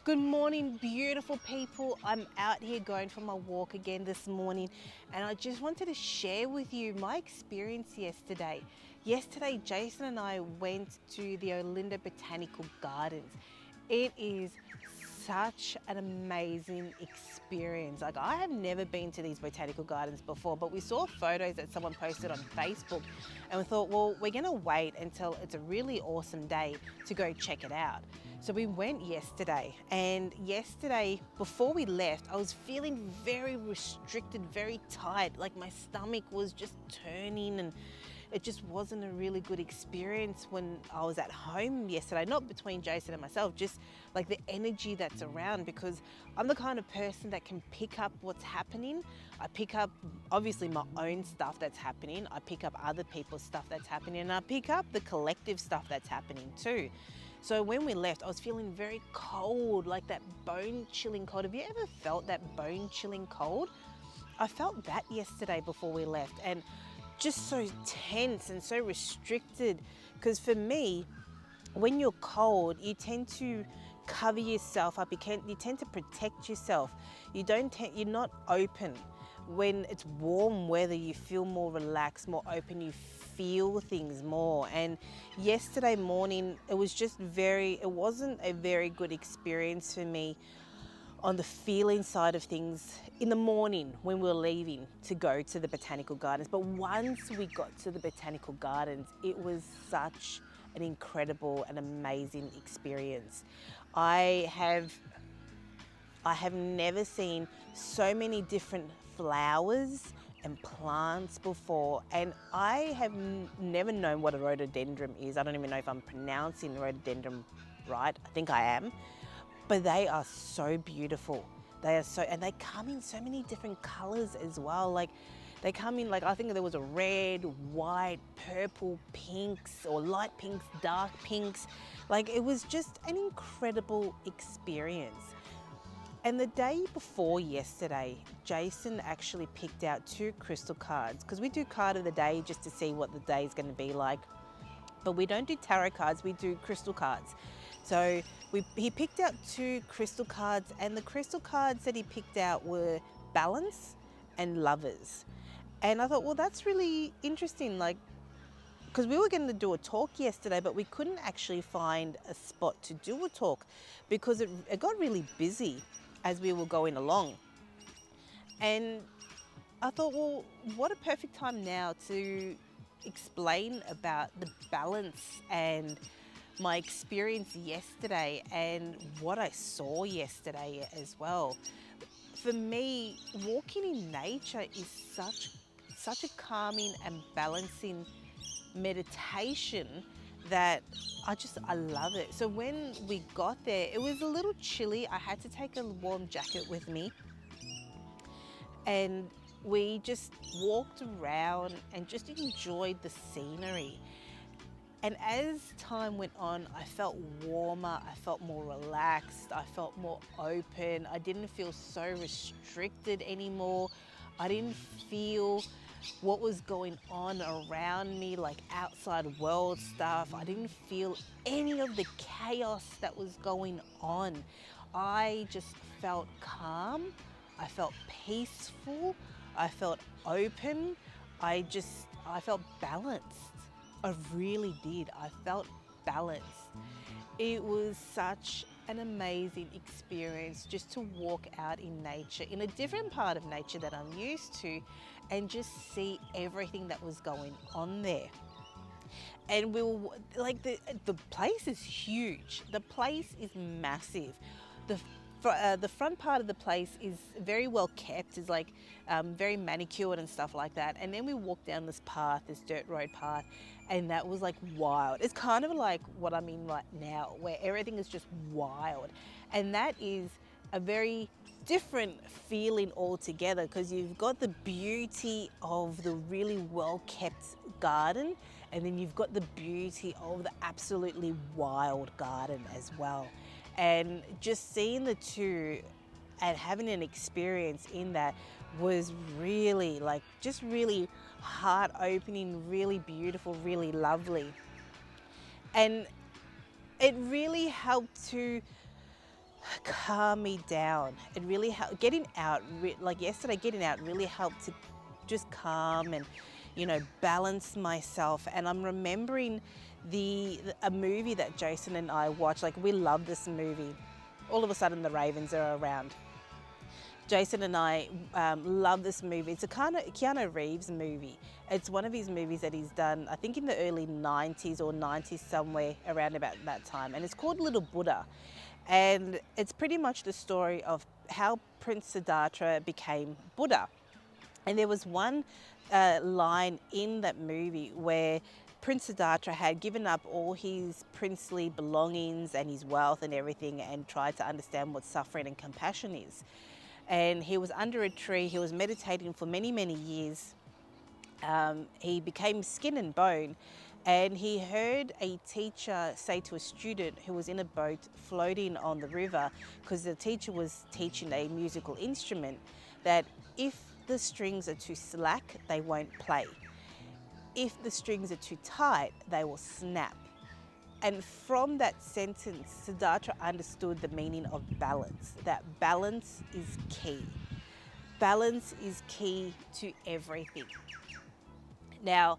Good morning, beautiful people. I'm out here going for my walk again this morning, and I just wanted to share with you my experience yesterday. Yesterday, Jayson and I went to the Olinda Botanical Gardens. It is such an amazing experience. Like, I have never been to these botanical gardens before, but we saw photos that someone posted on Facebook, and we thought, well, we're gonna wait until it's a really awesome day to go check it out. So we went yesterday, and yesterday before we left, I was feeling very restricted, very tight. Like, my stomach was just turning, and it just wasn't a really good experience when I was at home yesterday. Not between Jayson and myself, just like the energy that's around, because I'm the kind of person that can pick up what's happening. I pick up obviously my own stuff that's happening, I pick up other people's stuff that's happening, and I pick up the collective stuff that's happening too. So when we left, I was feeling very cold, like that bone-chilling cold. Have you ever felt that bone-chilling cold? I felt that yesterday before we left, and just so tense and so restricted. Because for me, when you're cold, you tend to cover yourself up. You tend to protect yourself. You're not open. When it's warm weather, you feel more relaxed, more open. You feel things more. And yesterday morning, it wasn't a very good experience for me on the feeling side of things in the morning when we were leaving to go to the botanical gardens. But once we got to the botanical gardens, it was such an incredible and amazing experience. I have never seen so many different flowers and plants before, and I have never known what a rhododendron is. I don't even know if I'm pronouncing rhododendron right. I think I am. But they are so beautiful. And they come in so many different colors as well. Like, they come in, like, I think there was a red, white, purple, pinks, or light pinks, dark pinks. Like, it was just an incredible experience. And the day before yesterday, Jayson actually picked out 2 crystal cards, because we do card of the day just to see what the day is going to be like. But we don't do tarot cards, we do crystal cards. So he picked out 2 crystal cards, and the crystal cards that he picked out were balance and lovers. And I thought, well, that's really interesting, like, because we were going to do a talk yesterday, but we couldn't actually find a spot to do a talk because it got really busy as we were going along. And I thought, well, what a perfect time now to explain about the balance and my experience yesterday and what I saw yesterday as well. For me, walking in nature is such a calming and balancing meditation that I love it. So when we got there, it was a little chilly. I had to take a warm jacket with me, and we just walked around and just enjoyed the scenery. And as time went on, I felt warmer, I felt more relaxed, I felt more open. I didn't feel so restricted anymore. I didn't feel what was going on around me, like outside world stuff. I didn't feel any of the chaos that was going on. I just felt calm, I felt peaceful, I felt open, I felt balanced. I really did. I felt balanced. It was such an amazing experience just to walk out in nature, in a different part of nature that I'm used to, and just see everything that was going on there. And we were like, the place is huge. The place is massive. The front part of the place is very well kept. It's like very manicured and stuff like that. And then we walked down this path, this dirt road path, and that was like wild. It's kind of like what I'm in right now, where everything is just wild. And that is a very different feeling altogether, because you've got the beauty of the really well kept garden, and then you've got the beauty of the absolutely wild garden as well. And just seeing the two and having an experience in that was really, like, just really heart opening, really beautiful, really lovely. And it really helped to calm me down. It really helped. Getting out, like yesterday, getting out really helped to just calm and, balance myself. And I'm remembering a movie that Jayson and I watched. Like, we love this movie. All of a sudden, the Ravens are around. Jayson and I love this movie. It's a kind of Keanu Reeves movie. It's one of his movies that he's done, I think in the early 90s or 90s, somewhere around about that time. And it's called Little Buddha. And it's pretty much the story of how Prince Siddhartha became Buddha. And there was one line in that movie where Prince Siddhartha had given up all his princely belongings and his wealth and everything and tried to understand what suffering and compassion is. And he was under a tree, he was meditating for many, many years. He became skin and bone, and he heard a teacher say to a student who was in a boat floating on the river, because the teacher was teaching a musical instrument, that if the strings are too slack, they won't play. If the strings are too tight, they will snap. And from that sentence, Siddhartha understood the meaning of balance, that balance is key. Balance is key to everything. Now,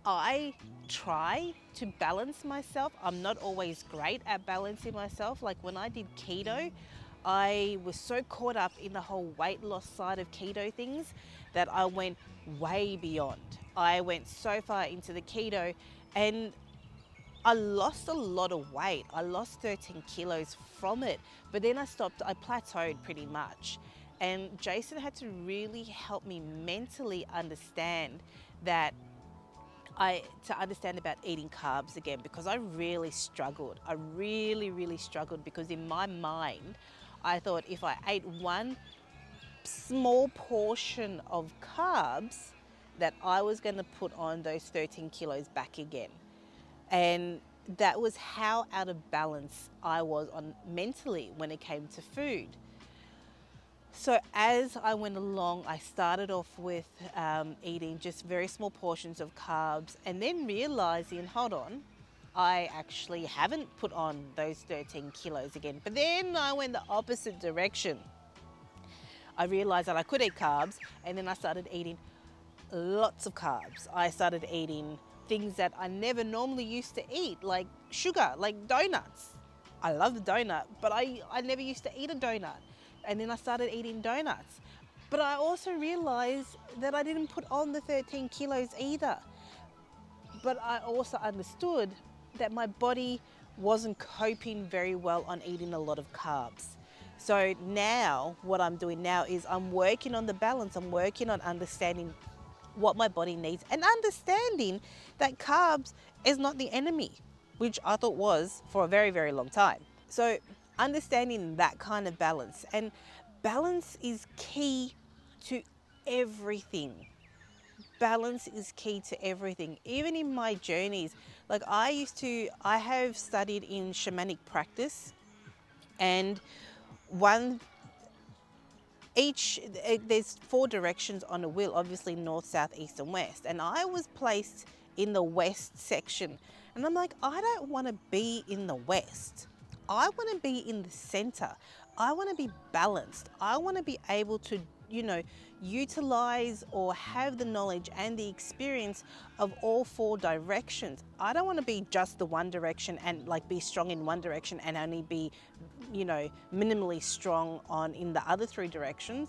I try to balance myself. I'm not always great at balancing myself. Like when I did keto, I was so caught up in the whole weight loss side of keto things that I went way beyond. I went so far into the keto and I lost a lot of weight. I lost 13 kilos from it, but then I plateaued pretty much. And Jayson had to really help me mentally understand that to understand about eating carbs again, because I really struggled. I really struggled because in my mind, I thought if I ate one small portion of carbs, that I was going to put on those 13 kilos back again. And that was how out of balance I was on mentally when it came to food. So as I went along, I started off with eating just very small portions of carbs and then realizing, hold on, I actually haven't put on those 13 kilos again. But then I went the opposite direction. I realized that I could eat carbs, and then I started eating lots of carbs. I started eating things that I never normally used to eat, like sugar, like donuts. I love the donut, but I never used to eat a donut. And then I started eating donuts. But I also realized that I didn't put on the 13 kilos either. But I also understood that my body wasn't coping very well on eating a lot of carbs. So now what I'm doing now is I'm working on the balance. I'm working on understanding what my body needs and understanding that carbs is not the enemy, which I thought was for a very, very long time. So understanding that kind of balance, and balance is key to everything. Balance is key to everything. Even in my journeys, like I have studied in shamanic practice, and there's 4 directions on a wheel, obviously north, south, east and west. And I was placed in the west section. And I'm like, I don't want to be in the west. I want to be in the center. I want to be balanced. I want to be able to, utilize or have the knowledge and the experience of all 4 directions. I don't want to be just the one direction and like be strong in one direction and only be, minimally strong in the other 3 directions.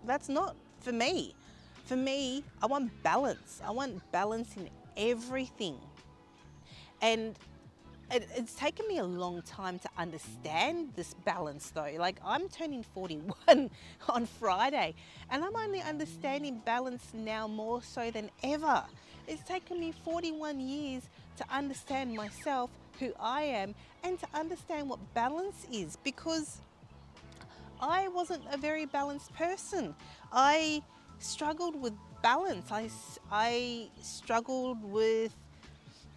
That's not for me. For me, I want balance. I want balance in everything. And it's taken me a long time to understand this balance though. Like I'm turning 41 on Friday and I'm only understanding balance now more so than ever. It's taken me 41 years to understand myself, who I am, and to understand what balance is, because I wasn't a very balanced person. I struggled with balance. I struggled with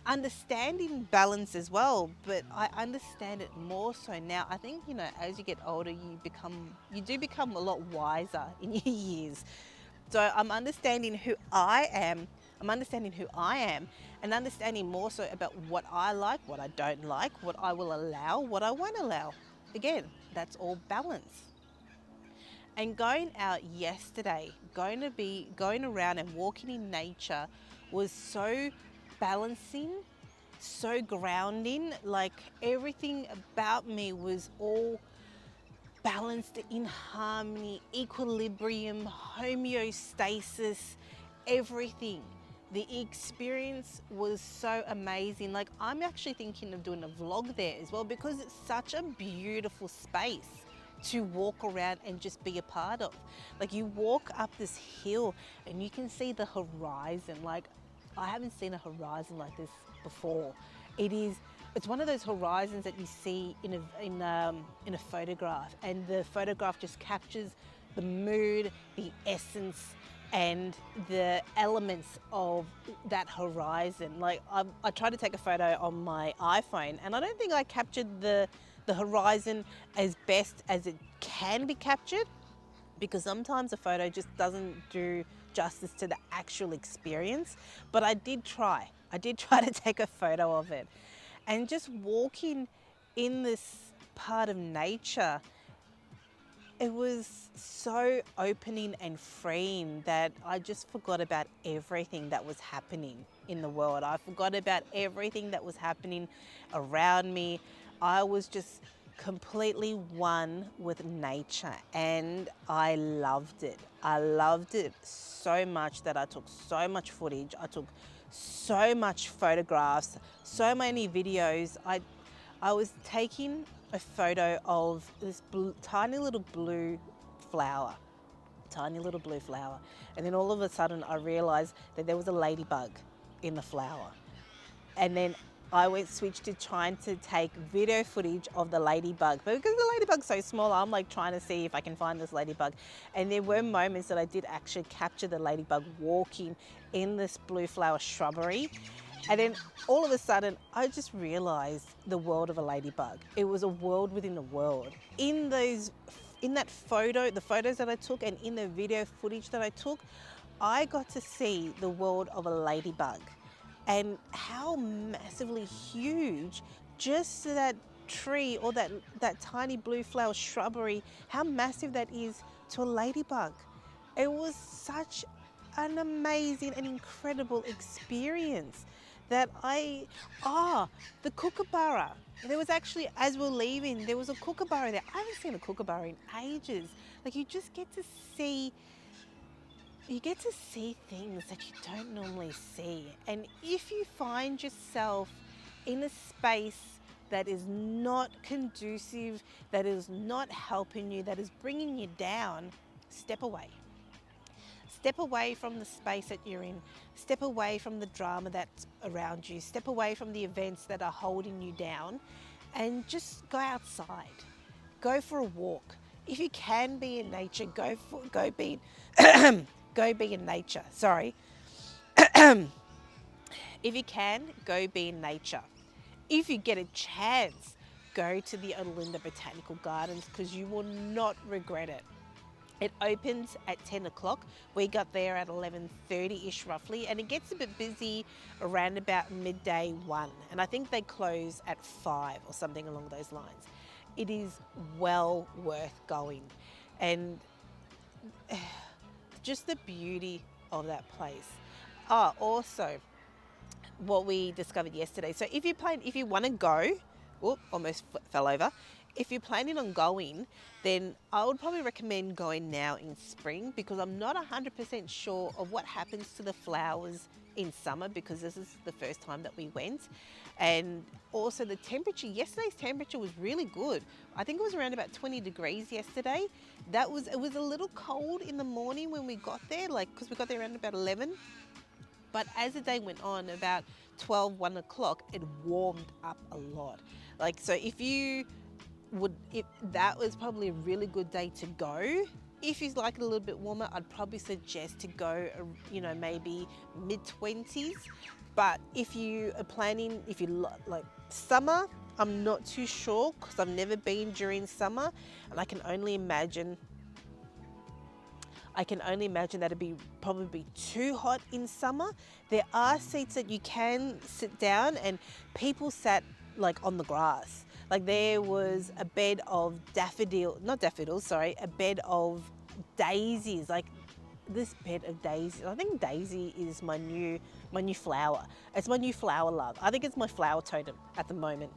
understanding balance as well, but I understand it more so now. I think, as you get older, you do become a lot wiser in your years. So I'm understanding who I am. I'm understanding who I am and understanding more so about what I like, what I don't like, what I will allow, what I won't allow. again, that's all balance. And going out yesterday, going around and walking in nature was so balancing, so grounding. Like everything about me was all balanced in harmony, equilibrium, homeostasis, everything. The experience was so amazing. Like I'm actually thinking of doing a vlog there as well because it's such a beautiful space to walk around and just be a part of. Like you walk up this hill and you can see the horizon. Like I haven't seen a horizon like this before. It's one of those horizons that you see in a photograph, and the photograph just captures the mood, the essence, and the elements of that horizon. Like I tried to take a photo on my iPhone, and I don't think I captured the horizon as best as it can be captured, because sometimes a photo just doesn't do justice to the actual experience. But I did try to take a photo of it. And just walking in this part of nature, it was so opening and freeing that I just forgot about everything that was happening in the world. I forgot about everything that was happening around me. I was just completely one with nature, and I loved it. I loved it so much that I took so much footage. I took so much photographs, so many videos. I was taking a photo of this tiny little blue flower, and then all of a sudden I realized that there was a ladybug in the flower. And then I switched to trying to take video footage of the ladybug. But because the ladybug's so small, I'm like trying to see if I can find this ladybug. And there were moments that I did actually capture the ladybug walking in this blue flower shrubbery. And then all of a sudden, I just realized the world of a ladybug. It was a world within a world. In that photo, the photos that I took, and in the video footage that I took, I got to see the world of a ladybug. And how massively huge just that tree, or that tiny blue flower shrubbery, how massive that is to a ladybug. It was such an amazing and incredible experience that the kookaburra. There was actually, as we're leaving, there was a kookaburra there. I haven't seen a kookaburra in ages. Like you get to see things that you don't normally see. And if you find yourself in a space that is not conducive, that is not helping you, that is bringing you down, step away. Step away from the space that you're in. Step away from the drama that's around you. Step away from the events that are holding you down, and just go outside. Go for a walk. If you can be in nature, go be in nature. Sorry. If you can, go be in nature. If you get a chance, go to the Olinda Botanical Gardens, because you will not regret it. It opens at 10 o'clock. We got there at 11:30-ish roughly, and it gets a bit busy around about midday 1. And I think they close at 5 or something along those lines. It is well worth going. And just the beauty of that place. Also, what we discovered yesterday. So if you want to go, almost fell over. If you're planning on going, then I would probably recommend going now in spring, because I'm not 100% sure of what happens to the flowers in summer, because this is the first time that we went. And also the temperature, yesterday's temperature was really good. I think it was around about 20 degrees yesterday. It was a little cold in the morning when we got there, because we got there around about 11. But as the day went on, about 12, 1 o'clock, it warmed up a lot. So if that was probably a really good day to go. If you like it a little bit warmer, I'd probably suggest to go, maybe mid-20s. But if you are planning, if you like summer, I'm not too sure, because I've never been during summer, and I can only imagine that it'd probably be too hot in summer. There are seats that you can sit down, and people sat on the grass. Like there was a bed of not daffodils, sorry, a bed of daisies. Like this bed of daisies. I think daisy is my new flower. It's my new flower love. I think it's my flower totem at the moment.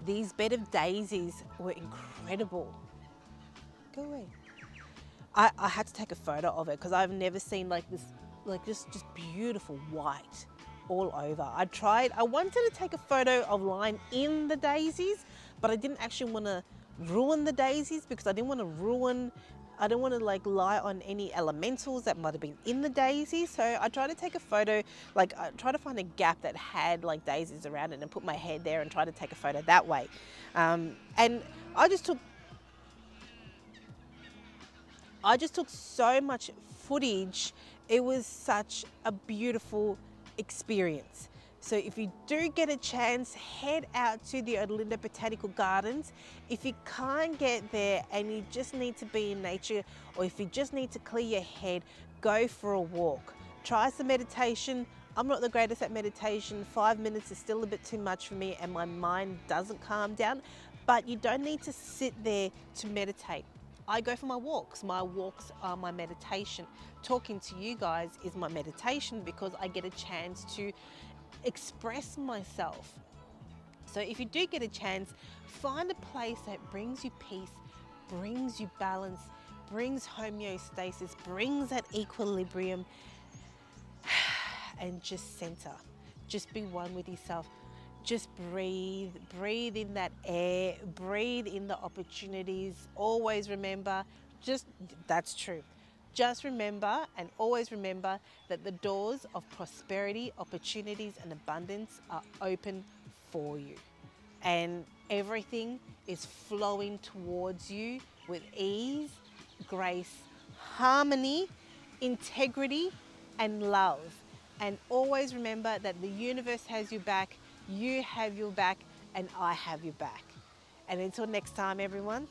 These bed of daisies were incredible. Go away. I had to take a photo of it because I've never seen like this, like just beautiful white all over. I wanted to take a photo of lying in the daisies, but I didn't actually want to ruin the daisies because I didn't want to like lie on any elementals that might have been in the daisies. So I tried to take a photo, like I tried to find a gap that had like daisies around it and put my head there and try to take a photo that way. And I just took so much footage. It was such a beautiful experience. So if you do get a chance, head out to the Olinda Botanical Gardens. If you can't get there and you just need to be in nature, or if you just need to clear your head, go for a walk. Try some meditation. I'm not the greatest at meditation. 5 minutes is still a bit too much for me and my mind doesn't calm down, but you don't need to sit there to meditate. I go for my walks. My walks are my meditation. Talking to you guys is my meditation because I get a chance to express myself. So if you do get a chance, find a place that brings you peace, brings you balance, brings homeostasis, brings that equilibrium, and just center. Just be one with yourself. Just breathe in that air, breathe in the opportunities. Always remember, that's true. Just remember and always remember that the doors of prosperity, opportunities, and abundance are open for you. And everything is flowing towards you with ease, grace, harmony, integrity, and love. And always remember that the universe has your back, you have your back, and I have your back. And until next time, everyone,